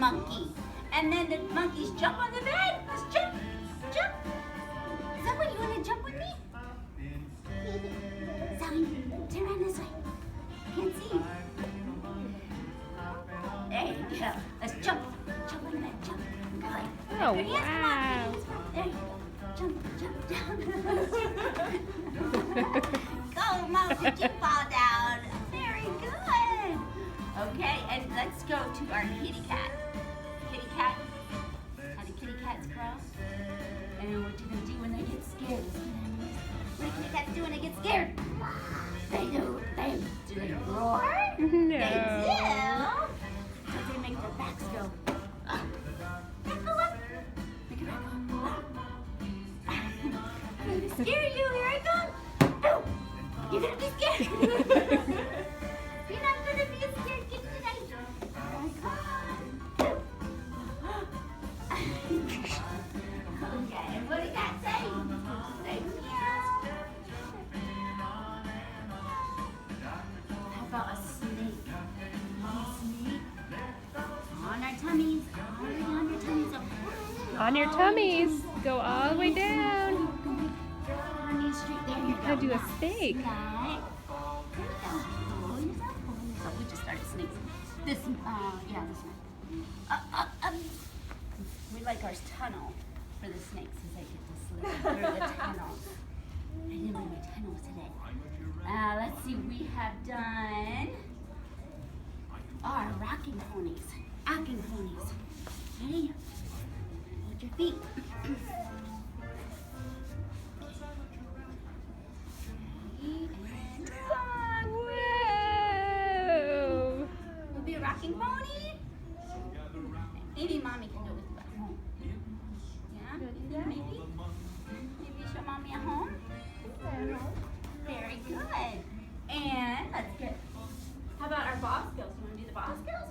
monkey. And then the monkeys jump on the bed. Let's jump, jump. Someone, you want to jump with me? Zoe, turn around this way. Can't see you. There you go. Let's jump. Jump on the bed. Jump. Good. Oh, Yes, come on. wow. There you go. Jump, jump, jump. Go, Mom, did you fall down? Very good. Okay, and let's go to our kitty cat. Kitty cat. How do kitty cats growl? And what do they do when they get scared? What do kitty cats do when they get scared? They do they roar? No. They do. So they make their backs go. Back go up. Make it back go. I'm gonna scare you. Here I come. Oh, you're gonna be scared. You're not gonna be scared kid tonight. Here I come. Okay, and what did that say? Say meow. How about a snake? A snake? On our tummies. On your tummies. On your tummies. Go all the way down. On your street. There you go. Gotta do a Now, snake. There you go. Pull yourself. We just started snakes. This one. We like our tunnel for the snakes as they get to slip through the tunnel. I didn't bring my tunnel today. Let's see, we have done our rocking ponies, acting ponies. Ready? Hold your feet. And Whoa. we'll be a rocking pony. Maybe mommy can do it with you at home. Yeah? Maybe? Maybe show mommy at home? Very good. And let's get, how about our boss skills? You want to do the boss skills?